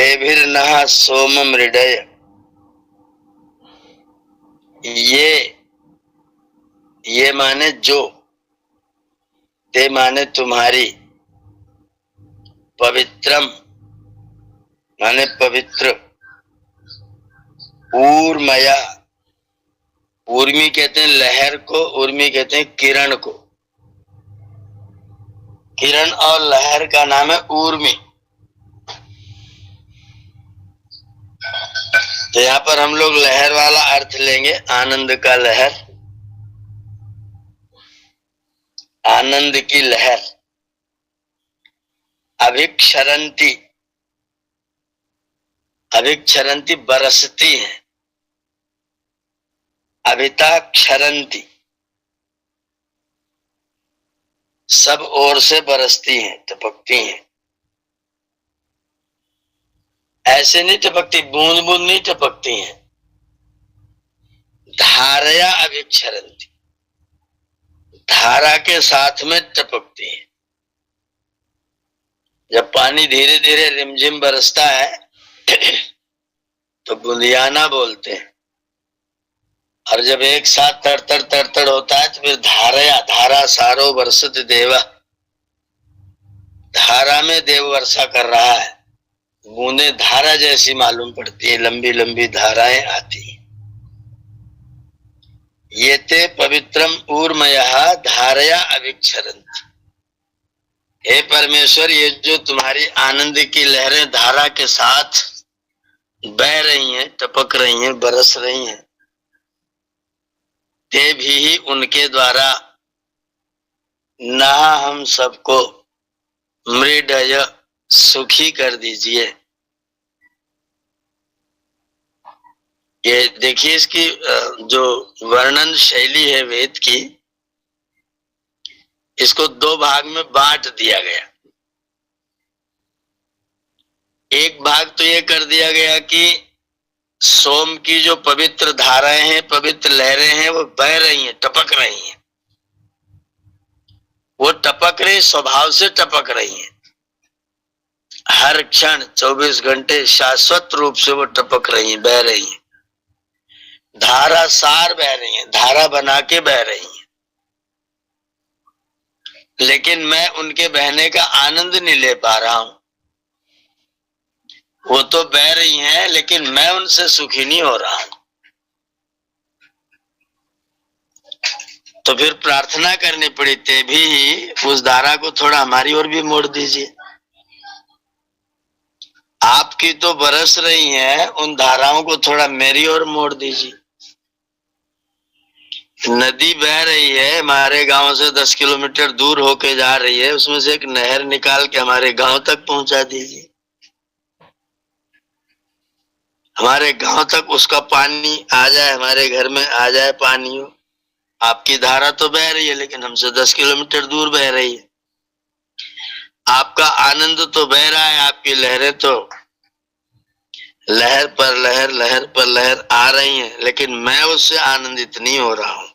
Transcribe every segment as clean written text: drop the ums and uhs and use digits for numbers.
तेभिर्नः सोम मृडय, ये माने जो, ते माने तुम्हारी, पवित्रम माने पवित्र, ऊर्मया, ऊर्मी कहते हैं लहर को, ऊर्मी कहते हैं किरण को, किरण और लहर का नाम है ऊर्मी। तो यहाँ पर हम लोग लहर वाला अर्थ लेंगे, आनंद का लहर, आनंद की लहर। अभिक्षरंती, अभिक्षरंती बरसती है, अभिता क्षरंती सब ओर से बरसती हैं, टपकती हैं। ऐसे नहीं टपकती, बूंद बूंद नहीं टपकती हैं। धारया अभिक्षरंती, धारा के साथ में टपकती है। जब पानी धीरे धीरे रिमझिम बरसता है तो बूंदियाना बोलते हैं, और जब एक साथ तड़तड़ तड़तड़ होता है तो फिर धारया, धारा सारो वर्षत देवा, धारा में देव वर्षा कर रहा है। बूंदे धारा जैसी मालूम पड़ती है, लंबी लंबी धाराएं आती हैं। ये ते पवित्रम ऊर्मयः धारया अभिक्षरन्ति, हे परमेश्वर, ये जो तुम्हारी आनंद की लहरें धारा के साथ बह रही हैं, टपक रही हैं, बरस रही हैं, ते भी उनके द्वारा ना हम सबको मृडय सुखी कर दीजिए। ये देखिए, इसकी जो वर्णन शैली है वेद की, इसको दो भाग में बांट दिया गया। एक भाग तो ये कर दिया गया कि सोम की जो पवित्र धाराएं हैं, पवित्र लहरें हैं, वो बह रही हैं, टपक रही हैं। वो टपक रही, स्वभाव से टपक रही हैं। हर क्षण 24 घंटे शाश्वत रूप से वो टपक रही हैं, बह रही हैं। धारा सार बह रही हैं, धारा बना के बह रही हैं। लेकिन मैं उनके बहने का आनंद नहीं ले पा रहा हूं। वो तो बह रही हैं, लेकिन मैं उनसे सुखी नहीं हो रहा हूं। तो फिर प्रार्थना करनी पड़ी, ते भी उस धारा को थोड़ा हमारी ओर भी मोड़ दीजिए। आपकी तो बरस रही हैं, उन धाराओं को थोड़ा मेरी ओर मोड़ दीजिए। नदी बह रही है, हमारे गांव से 10 किलोमीटर दूर होके जा रही है, उसमें से एक नहर निकाल के हमारे गांव तक पहुंचा दीजिए। हमारे गांव तक उसका पानी आ जाए, हमारे घर में आ जाए पानी। आपकी धारा तो बह रही है, लेकिन हमसे 10 किलोमीटर दूर बह रही है। आपका आनंद तो बह रहा है, आपकी लहरें तो लहर पर लहर, लहर पर लहर आ रही हैं, लेकिन मैं उससे आनंदित नहीं हो रहा हूं।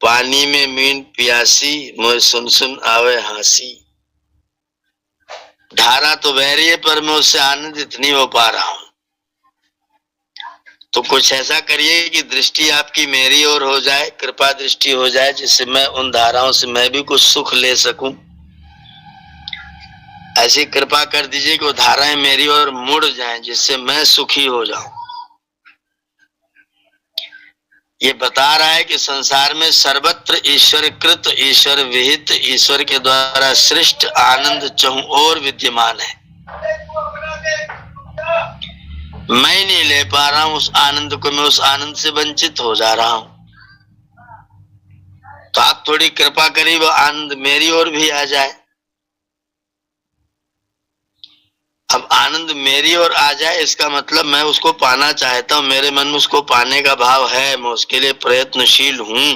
पानी में मीन प्यासी, मुझे सुन सुन आवे हासी। धारा तो बह रही है, पर मैं उससे आनंदित नहीं हो पा रहा हूं। तो कुछ ऐसा करिए कि दृष्टि आपकी मेरी ओर हो जाए, कृपा दृष्टि हो जाए, जिससे मैं उन धाराओं से मैं भी कुछ सुख ले सकूं। ऐसी कृपा कर दीजिए कि वो धाराएं मेरी ओर मुड़ जाएं, जिससे मैं सुखी हो जाऊं। ये बता रहा है कि संसार में सर्वत्र ईश्वर कृत, ईश्वर विहित, ईश्वर के द्वारा सृष्ट आनंद चहुं ओर विद्यमान है। मैं नहीं ले पा रहा हूं उस आनंद को, मैं उस आनंद से वंचित हो जा रहा हूं। तो आप थोड़ी कृपा करिए, वो आनंद मेरी ओर भी आ जाए। अब आनंद मेरी ओर आ जाए, इसका मतलब मैं उसको पाना चाहता हूं, मेरे मन में उसको पाने का भाव है, मैं उसके लिए प्रयत्नशील हूं।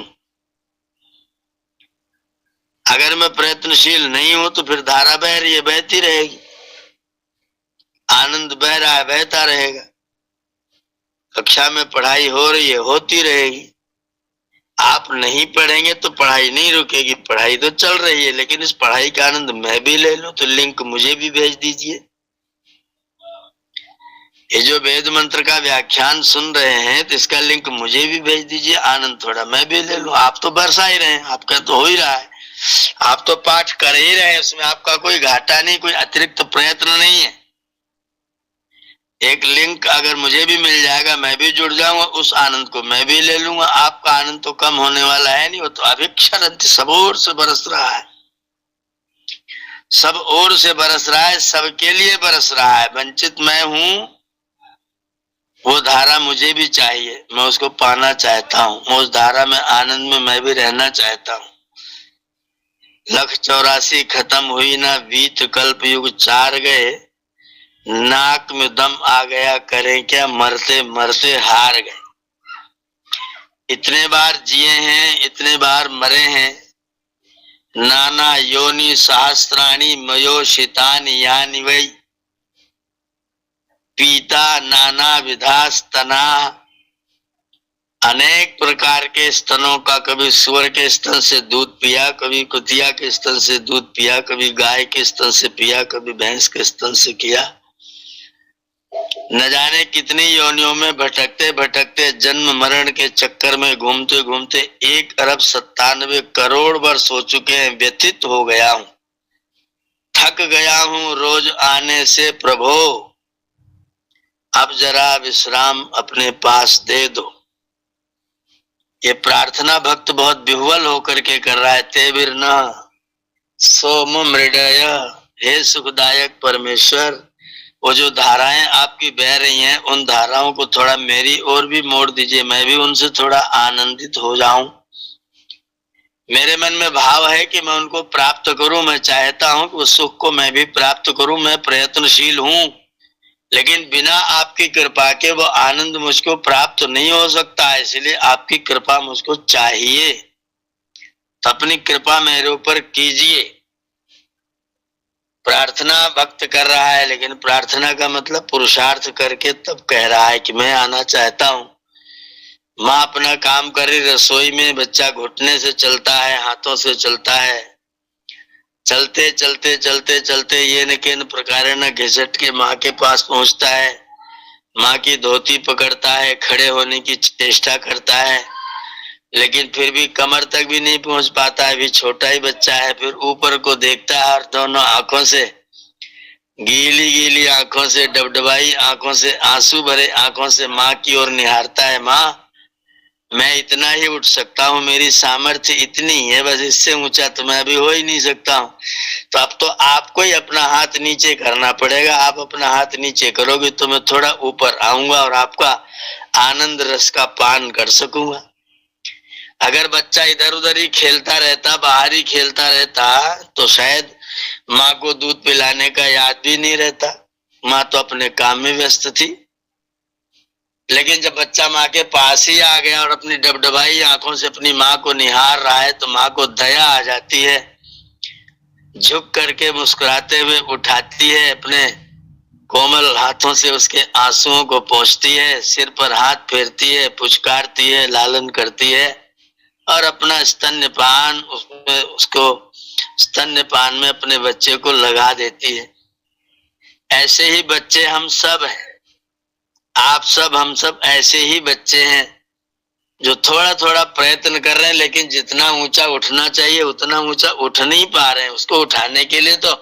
अगर मैं प्रयत्नशील नहीं हूं तो फिर धारा बह रही है, बहती रहेगी। आनंद बह रहा है, बहता रहेगा। कक्षा में पढ़ाई हो रही है, होती रहेगी। आप नहीं पढ़ेंगे तो पढ़ाई नहीं रुकेगी, पढ़ाई तो चल रही है, लेकिन इस पढ़ाई का आनंद मैं भी ले लूं, तो लिंक मुझे भी भेज दीजिए। ये जो वेद मंत्र का व्याख्यान सुन रहे हैं, तो इसका लिंक मुझे भी भेज दीजिए, आनंद थोड़ा मैं भी ले लूं। आप तो बरसा ही रहे हैं, आपका तो हो ही रहा है, आप तो पाठ कर ही रहे हैं, उसमें आपका कोई घाटा नहीं, कोई अतिरिक्त प्रयत्न नहीं है। एक लिंक अगर मुझे भी मिल जाएगा, मैं भी जुड़ जाऊंगा, उस आनंद को मैं भी ले लूंगा। आपका आनंद तो कम होने वाला है नहीं, वो तो अभिक्षरंति सब ओर से बरस रहा है, सब ओर से बरस रहा है, सबके लिए बरस रहा है। वंचित मैं हूं, वो धारा मुझे भी चाहिए, मैं उसको पाना चाहता हूँ, मैं उस धारा में आनंद में मैं भी रहना चाहता हूँ। 184 खत्म हुई ना, बीत कल्प युग 4 गए, नाक में दम आ गया, करें क्या, मरते मरते हार गए। इतने बार जिए हैं, इतने बार मरे हैं, नाना योनि सहस्राणि मयोषितानि यानि वै, पीता नाना विधास्तना, अनेक प्रकार के स्तनों का, कभी सुअर के स्तन से दूध पिया, कभी कुतिया के स्तन से दूध पिया, कभी गाय के स्तन से पिया, कभी भैंस के स्तन से किया। न जाने कितनी योनियों में भटकते भटकते, जन्म मरण के चक्कर में घूमते घूमते 1,97,00,00,000 वर्ष हो चुके हैं। व्यथित हो गया हूं, थक गया हूं रोज आने से प्रभो, अब जरा विश्राम अपने पास दे दो। ये प्रार्थना भक्त बहुत विह्वल होकर के कर रहा है। ते बिरना सोम मृडय, हे सुखदायक परमेश्वर, वो जो धाराएं आपकी बह रही हैं, उन धाराओं को थोड़ा मेरी ओर भी मोड़ दीजिए, मैं भी उनसे थोड़ा आनंदित हो जाऊं। मेरे मन में भाव है कि मैं उनको प्राप्त करूं, मैं चाहता हूं कि उस सुख को मैं भी प्राप्त करूं, मैं प्रयत्नशील हूं, लेकिन बिना आपकी कृपा के वो आनंद मुझको प्राप्त नहीं हो सकता है। इसलिए आपकी कृपा मुझको चाहिए, तो अपनी कृपा मेरे ऊपर कीजिए। प्रार्थना भक्त कर रहा है, लेकिन प्रार्थना का मतलब पुरुषार्थ करके तब कह रहा है कि मैं आना चाहता हूं। माँ अपना काम कर रही रसोई में, बच्चा घुटने से चलता है, हाथों से चलता है, चलते चलते चलते चलते ये न किन प्रकार न घिसट के माँ के पास पहुंचता है, माँ की धोती पकड़ता है, खड़े होने की चेष्टा करता है, लेकिन फिर भी कमर तक भी नहीं पहुंच पाता है, अभी छोटा ही बच्चा है। फिर ऊपर को देखता है और दोनों आंखों से, गीली गीली आंखों से, डबडबाई आंखों से, आंसू भरे आंखों से माँ की ओर निहारता है। माँ, मैं इतना ही उठ सकता हूँ, मेरी सामर्थ्य इतनी है, बस इससे ऊंचा तो मैं अभी हो ही नहीं सकता हूँ। तो अब तो आपको ही अपना हाथ नीचे करना पड़ेगा। आप अपना हाथ नीचे करोगे तो मैं थोड़ा ऊपर आऊंगा और आपका आनंद रस का पान कर सकूंगा। अगर बच्चा इधर उधर ही खेलता रहता, बाहर ही खेलता रहता, तो शायद माँ को दूध पिलाने का याद भी नहीं रहता। माँ तो अपने काम में व्यस्त थी। लेकिन जब बच्चा माँ के पास ही आ गया और अपनी डबडबाई आंखों से अपनी माँ को निहार रहा है, तो माँ को दया आ जाती है, झुक करके मुस्कुराते हुए उठाती है, अपने कोमल हाथों से उसके आंसुओं को पोंछती है, सिर पर हाथ फेरती है, पुचकारती है, लालन करती है और अपना स्तन्यपान उसमें, उसको स्तन्यपान में अपने बच्चे को लगा देती है। ऐसे ही बच्चे हम सब हैं, आप सब, हम सब ऐसे ही बच्चे हैं जो थोड़ा थोड़ा प्रयत्न कर रहे हैं, लेकिन जितना ऊंचा उठना चाहिए उतना ऊंचा उठ नहीं पा रहे हैं। उसको उठाने के लिए तो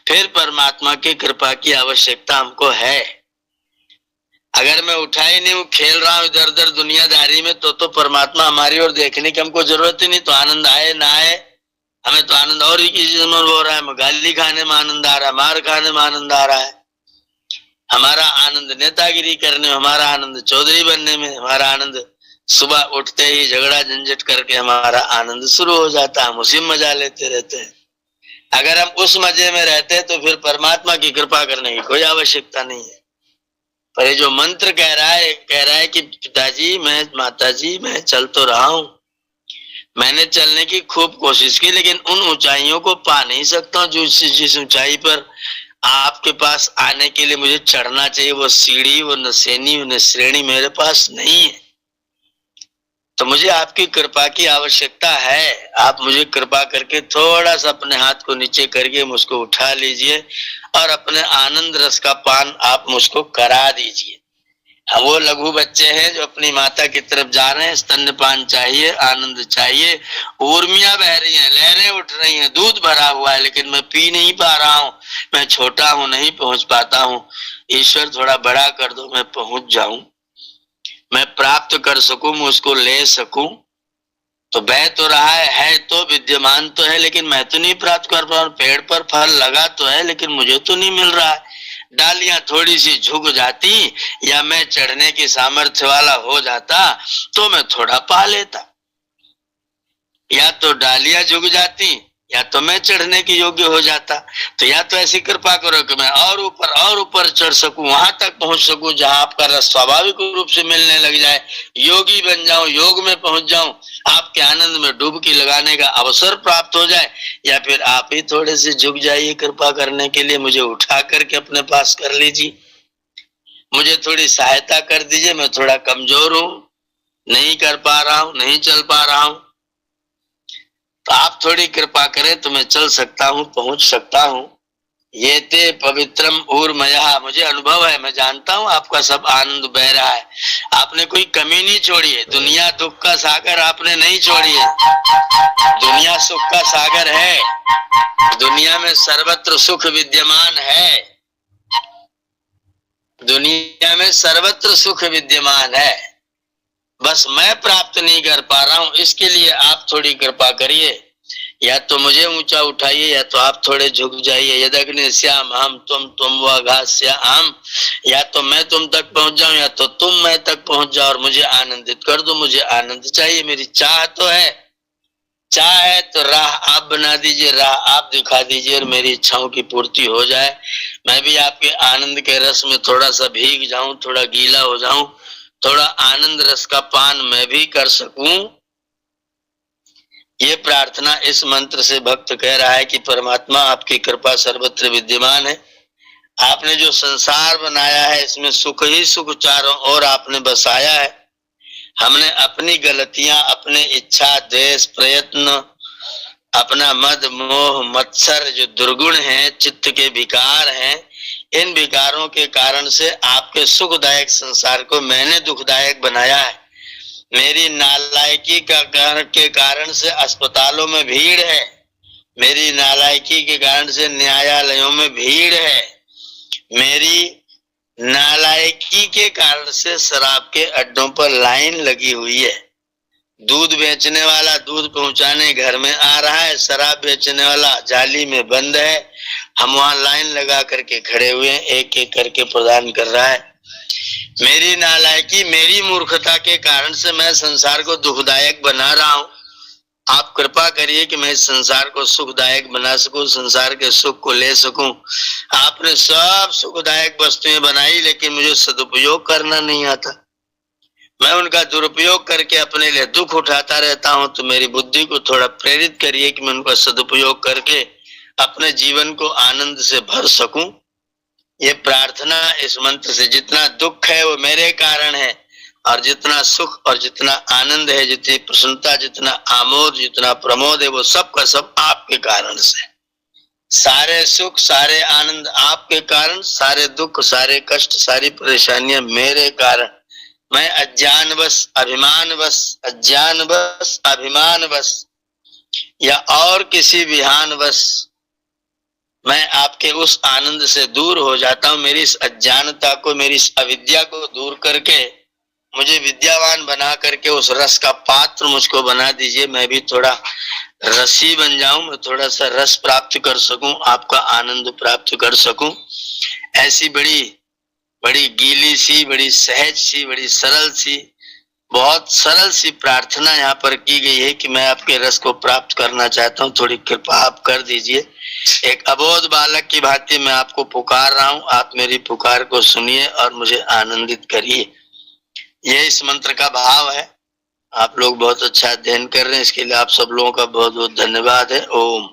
फिर परमात्मा की कृपा की आवश्यकता हमको है। अगर मैं उठा ही नहीं हूँ, खेल रहा हूँ इधर उधर दुनियादारी में, तो परमात्मा हमारी ओर देखने की हमको जरूरत ही नहीं। तो आनंद आए ना आए, हमें तो आनंद और ही किसी चीज में हो रहा है। गाली खाने में आनंद आ रहा है, मार खाने में आनंद आ रहा है, हमारा आनंद नेतागिरी करने में, हमारा आनंद चौधरी बनने में, हमारा आनंद सुबह उठते ही झगड़ा झंझट करके हमारा आनंद शुरू हो जाता है। हम उसी मजा लेते रहते हैं। अगर हम उस मजे में रहते हैं तो फिर परमात्मा की कृपा करने की कोई आवश्यकता नहीं है। पर ये जो मंत्र कह रहा है कि पिताजी, मैं, माताजी, मैं चल तो रहा हूं, मैंने चलने की खूब कोशिश की, लेकिन उन ऊंचाइयों को पा नहीं सकता हूँ जो जिस ऊंचाई पर आपके पास आने के लिए मुझे चढ़ना चाहिए। वो सीढ़ी, वो नसेनी, वो श्रेणी मेरे पास नहीं है। तो मुझे आपकी कृपा की आवश्यकता है। आप मुझे कृपा करके थोड़ा सा अपने हाथ को नीचे करके मुझको उठा लीजिए और अपने आनंद रस का पान आप मुझको करा दीजिए। हम वो लघु बच्चे हैं जो अपनी माता की तरफ जा रहे हैं, स्तनपान चाहिए, आनंद चाहिए, उर्मियां बह रही हैं, लहरें उठ रही हैं, दूध भरा हुआ है लेकिन मैं पी नहीं पा रहा हूँ, मैं छोटा हूँ, नहीं पहुंच पाता हूँ। ईश्वर थोड़ा बड़ा कर दो, मैं पहुंच जाऊं, मैं प्राप्त कर सकूं, मैं उसको ले सकूं। तो बह तो रहा है तो विद्यमान तो है, लेकिन मैं तो नहीं प्राप्त कर पा रहा हूं। पेड़ पर फल लगा तो है लेकिन मुझे तो नहीं मिल रहा है। डालियां थोड़ी सी झुक जाती या मैं चढ़ने की सामर्थ्य वाला हो जाता तो मैं थोड़ा पा लेता। या तो डालियां झुक जाती या तो मैं चढ़ने के योग्य हो जाता। तो या तो ऐसी कृपा करो कि मैं और ऊपर चढ़ सकूं, वहां तक पहुंच सकूं जहां आपका रस स्वाभाविक रूप से मिलने लग जाए, योगी बन जाऊं, योग में पहुंच जाऊं, आपके आनंद में डुबकी लगाने का अवसर प्राप्त हो जाए। या फिर आप ही थोड़े से झुक जाइए कृपा करने के लिए, मुझे उठा करके अपने पास कर लीजिए, मुझे थोड़ी सहायता कर दीजिए। मैं थोड़ा कमजोर हूं, नहीं कर पा रहा हूं, नहीं चल पा रहा हूं, तो आप थोड़ी कृपा करें तो मैं चल सकता हूं, पहुंच सकता हूं। ये ते पवित्रम ऊर्मयः, मुझे अनुभव है, मैं जानता हूं आपका सब आनंद बह रहा है। आपने कोई कमी नहीं छोड़ी है। दुनिया दुख का सागर आपने नहीं छोड़ी है। दुनिया सुख का सागर है। दुनिया में सर्वत्र सुख विद्यमान है। दुनिया में सर्वत्र सुख विद्यमान है। बस मैं प्राप्त नहीं कर पा रहा हूं, इसके लिए आप थोड़ी कृपा करिए। या तो मुझे ऊंचा उठाइए या तो आप थोड़े झुक जाइए। यदग्निश्याम हम तुम वाघास्याम, या तो मैं तुम तक पहुंच जाऊं या तो तुम मैं तक पहुंच जाओ और मुझे आनंदित कर दो। मुझे आनंद चाहिए, मेरी चाह तो है। चाह है तो राह आप बना दीजिए, राह आप दिखा दीजिए और मेरी इच्छाओं की पूर्ति हो जाए। मैं भी आपके आनंद के रस में थोड़ा सा भीग जाऊं, थोड़ा गीला हो जाऊं, थोड़ा आनंद रस का पान मैं भी कर सकूं। ये प्रार्थना इस मंत्र से भक्त कह रहा है कि परमात्मा आपकी कृपा सर्वत्र विद्यमान है। आपने जो संसार बनाया है इसमें सुख ही सुख चारों ओर आपने बसाया है। हमने अपनी गलतियां, अपने इच्छा, द्वेष, प्रयत्न, अपना मद, मोह, मत्सर जो दुर्गुण हैं, चित्त के विकार हैं, इन विकारों के कारण से आपके सुखदायक संसार को मैंने दुखदायक बनाया है। मेरी नालायकी के कारण से अस्पतालों में भीड़ है। मेरी नालायकी के कारण से न्यायालयों में भीड़ है। मेरी नालायकी के कारण से शराब के अड्डों पर लाइन लगी हुई है। दूध बेचने वाला दूध पहुंचाने घर में आ रहा है, शराब बेचने वाला जाली में बंद है। हम वहां लाइन लगा करके खड़े हुए हैं, एक एक करके प्रदान कर रहा है। मेरी नालायकी, मेरी मूर्खता के कारण से मैं संसार को दुखदायक बना रहा हूं। आप कृपा करिए कि मैं इस संसार को सुखदायक बना सकूं, संसार के सुख को ले सकूं। आपने सब सुखदायक वस्तुएं बनाई लेकिन मुझे सदुपयोग करना नहीं आता। मैं उनका दुरुपयोग करके अपने लिए दुख उठाता रहता हूं। तो मेरी बुद्धि को थोड़ा प्रेरित करिए कि मैं उनका सदुपयोग करके अपने जीवन को आनंद से भर सकूं। ये प्रार्थना इस मंत्र से, जितना दुख है वो मेरे कारण है और जितना सुख और जितना आनंद है, जितनी प्रसन्नता, जितना आमोद, जितना प्रमोद है, वो सब का सब आपके कारण से। सारे सुख, सारे आनंद आपके कारण, सारे दुख, सारे कष्ट, सारी परेशानियां मेरे कारण। मैं अज्ञानवश, अभिमानवश या और किसी विहानवश मैं आपके उस आनंद से दूर हो जाता हूं। मेरी इस अज्ञानता को, मेरी इस अविद्या को दूर करके मुझे विद्यावान बना करके उस रस का पात्र मुझको बना दीजिए। मैं भी थोड़ा रसी बन जाऊं, मैं थोड़ा सा रस प्राप्त कर सकूं, आपका आनंद प्राप्त कर सकूं। ऐसी बड़ी बड़ी गीली सी, बड़ी सहज सी, बड़ी सरल सी, बहुत सरल सी प्रार्थना यहाँ पर की गई है कि मैं आपके रस को प्राप्त करना चाहता हूँ, थोड़ी कृपा आप कर दीजिए। एक अबोध बालक की भांति मैं आपको पुकार रहा हूँ, आप मेरी पुकार को सुनिए और मुझे आनंदित करिए। ये इस मंत्र का भाव है। आप लोग बहुत अच्छा अध्ययन कर रहे हैं, इसके लिए आप सब लोगों का बहुत बहुत धन्यवाद है। ओम।